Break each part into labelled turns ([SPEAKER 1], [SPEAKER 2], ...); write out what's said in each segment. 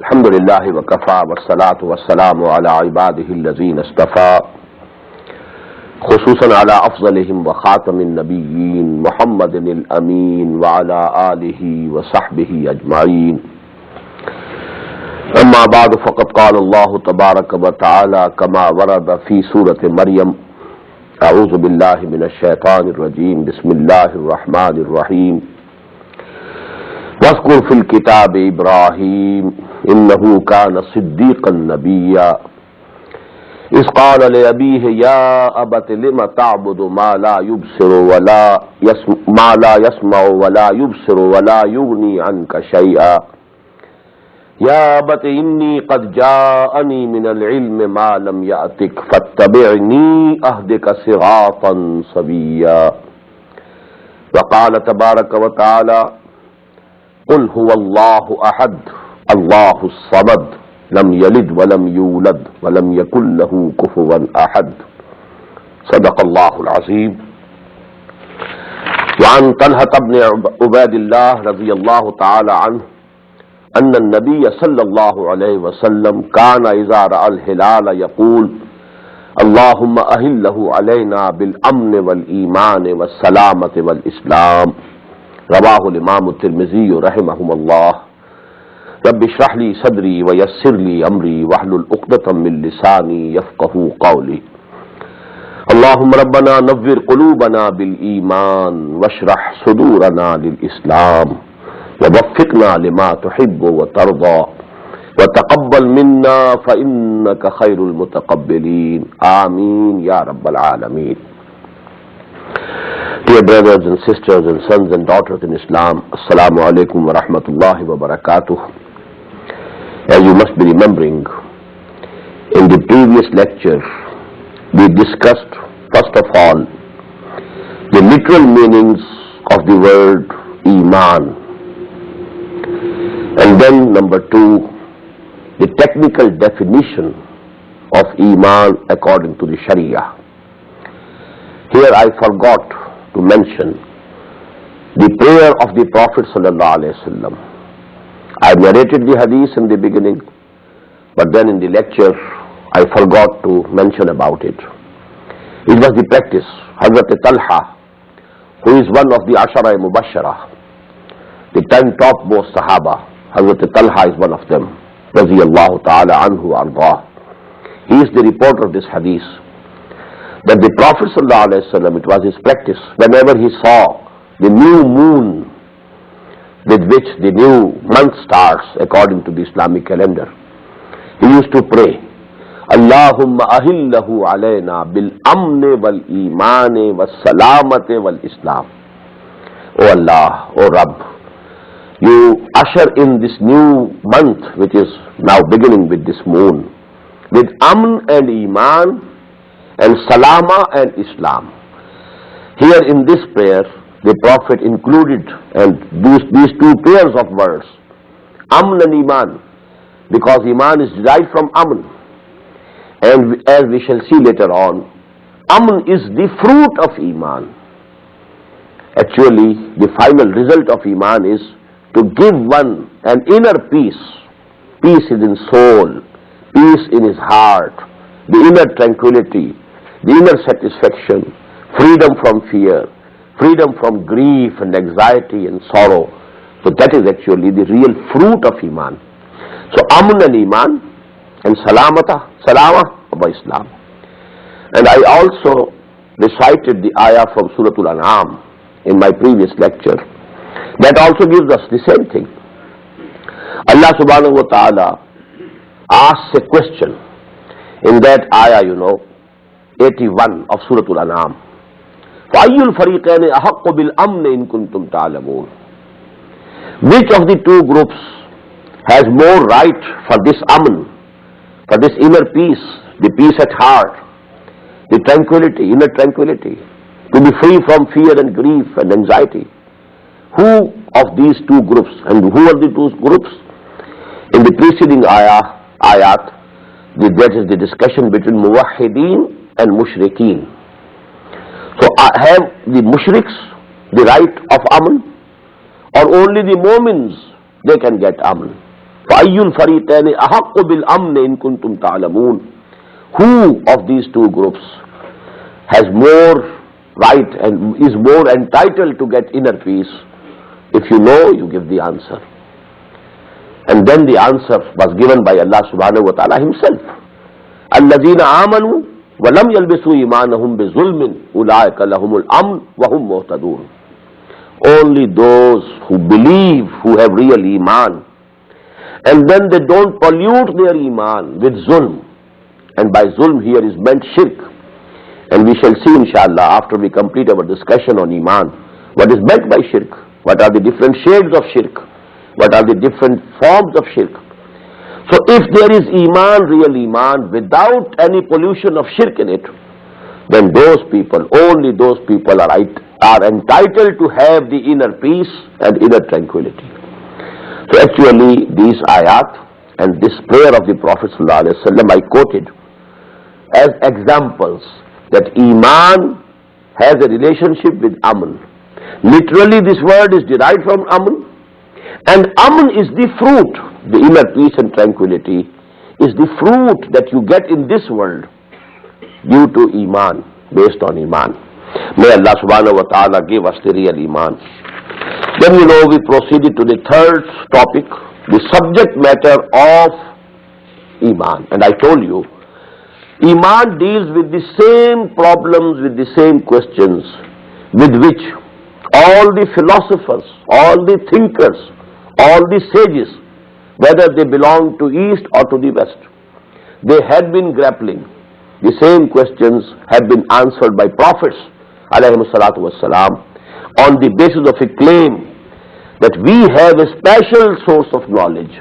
[SPEAKER 1] الحمد للہ وکفی والصلاة والسلام علی عباده الذین اصطفی خصوصا علی افضلهم وخاتم النبیین محمد الامین وعلی آلہ وصحبہ اجمعین اما بعد فقد قال اللہ تبارک وتعالی کما ورد فی سورۃ مریم اعوذ باللہ من الشیطان الرجیم بسم اللہ الرحمن الرحیم واذکر فی الکتاب ابراہیم انہ کان صدیقا نبیا اذ قال لأبیہ یا ابت لم تعبد ما لا يسمع ولا يبصر ولا یغنی عنک شیئا یا ابت انی قد جاءنی من العلم ما لم یأتک فاتبعنی اہدک صراطا سویا وقال تبارک وتعالی قل هو اللہ احد اللہ الصمد لم یلد ولم یولد ولم یکن له کفوا احد صدق اللہ العظیم. وعن طلحة بن عبید اللہ رضی اللہ تعالی عنہ ان النبی صلی اللہ علیہ وسلم کان اذا رأى الہلال یقول اللہم اہلہ علینا بالامن والایمان والسلامة والاسلام. رواہ الامام الترمذی رحمہ اللہ. رب اشرح لی صدری ویسر لی امری واحلل عقدۃ من لسانی یفقہوا قولی. اللہم ربنا نور قلوبنا بالایمان واشرح صدورنا للاسلام ووفقنا لما تحب وترضى وتقبل منا فإنک خیر المتقبلین آمین یا رب العالمین. Dear brothers and sisters and sons and daughters in Islam, Assalamu alaikum wa rahmatullahi wa barakatuh. As you must be remembering, in the previous lecture, we discussed, first of all, the literal meanings of the word Imaan. And then, number two, the technical definition of Imaan according to the Sharia. Here I forgot to mention the prayer of the Prophet sallallahu alaihi wasallam. I narrated the hadith in the beginning, but then in the lecture I forgot to mention about it. It was the practice. Hazrat Talha, who is one of the Ashara Mubashara, the 10 topmost Sahaba, Hazrat Talha is one of them, radiyallahu ta'ala anhu ardah. He is the reporter of this hadith, that the Prophet ﷺ, it was his practice, whenever he saw the new moon with which the new month starts according to the Islamic calendar, he used to pray, Allahumma ahillahu alayna bil amne wal imane wal salamate wal islam. O Allah, O Rabb, you usher in this new month which is now beginning with this moon, with amn and iman and salama and Islam. Here in this prayer, the Prophet included and these two pairs of words, Amn and Iman, because Iman is derived from Amn. And as we shall see later on, Amn is the fruit of Iman. Actually, the final result of Iman is to give one an inner peace. Peace is in soul, peace in his heart, the inner tranquility, the inner satisfaction, freedom from fear, freedom from grief and anxiety and sorrow. So that is actually the real fruit of Iman. So Amun and Iman and Salama wa Islam. And I also recited the ayah from Surah Al-An'am in my previous lecture. That also gives us the same thing. Allah subhanahu wa ta'ala asks a question in that ayah, 81 of Surah Al-An'am. فَأَيُّ الْفَرِيقَيْنِ أَحَقُّ بِالْأَمْنِ إِن كُنتُمْ تَعْلَمُونَ. Which of the two groups has more right for this amn, for this inner peace, the peace at heart, the tranquility, inner tranquility, to be free from fear and grief and anxiety? Who of these two groups, and who are the two groups? In the preceding ayat, that is the discussion between muwahhideen and mushrikeen. So have the mushriks the right of aman, or only the momins they can get aman? فَأَيُّ الْفَرِيقَيْنِ أَحَقُّ بِالْأَمْنِ إِن كُنتُمْ تَعْلَمُونَ. Who of these two groups has more right and is more entitled to get inner peace? If you know, you give the answer. And then the answer was given by Allah subhanahu wa ta'ala himself. الَّذِينَ آمَنُوا وَلَمْ يَلْبِسُوا إِيمَانَهُمْ بِظُلْمٍ أُولَٰئِكَ لَهُمُ الْأَمْنُ وَهُمْ مُهْتَدُونَ. Only those who believe, who have real Iman, and then they don't pollute their Iman with zulm. And by zulm here is meant shirk. And we shall see inshallah after we complete our discussion on Iman, what is meant by shirk, what are the different shades of shirk, what are the different forms of shirk. So if there is Iman, real Iman, without any pollution of shirk in it, then those people, only those people are entitled to have the inner peace and inner tranquility. So actually these ayat and this prayer of the Prophet ﷺ I quoted as examples that Iman has a relationship with Aman. Literally this word is derived from Aman, and Aman is the fruit, the inner peace and tranquility is the fruit that you get in this world due to Iman, based on Iman. May Allah subhanahu wa ta'ala give us the real Iman. Then we proceeded to the third topic, the subject matter of Iman. And I told you, Iman deals with the same problems, with the same questions with which all the philosophers, all the thinkers, all the sages, whether they belong to East or to the West, they had been grappling. The same questions had been answered by prophets, alayhimu salatu wassalam, on the basis of a claim that we have a special source of knowledge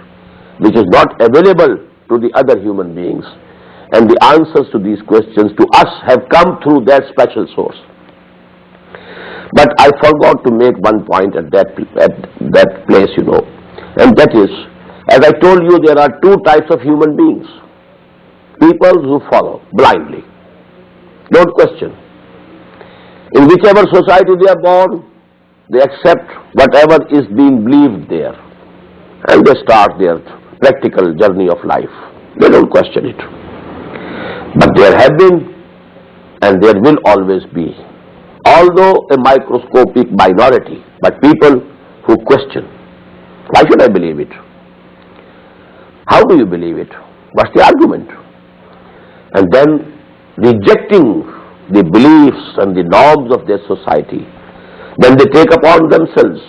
[SPEAKER 1] which is not available to the other human beings. And the answers to these questions to us have come through that special source. But I forgot to make one point at that place, and that is, as I told you, there are two types of human beings. People who follow blindly, don't question. In whichever society they are born, they accept whatever is being believed there, and they start their practical journey of life. They don't question it. But there have been, and there will always be, although a microscopic minority, but people who question. Why should I believe it? How do you believe it? What's the argument? And then rejecting the beliefs and the norms of their society, then they take upon themselves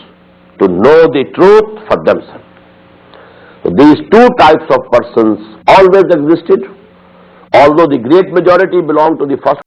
[SPEAKER 1] to know the truth for themselves. So these two types of persons always existed, although the great majority belong to the first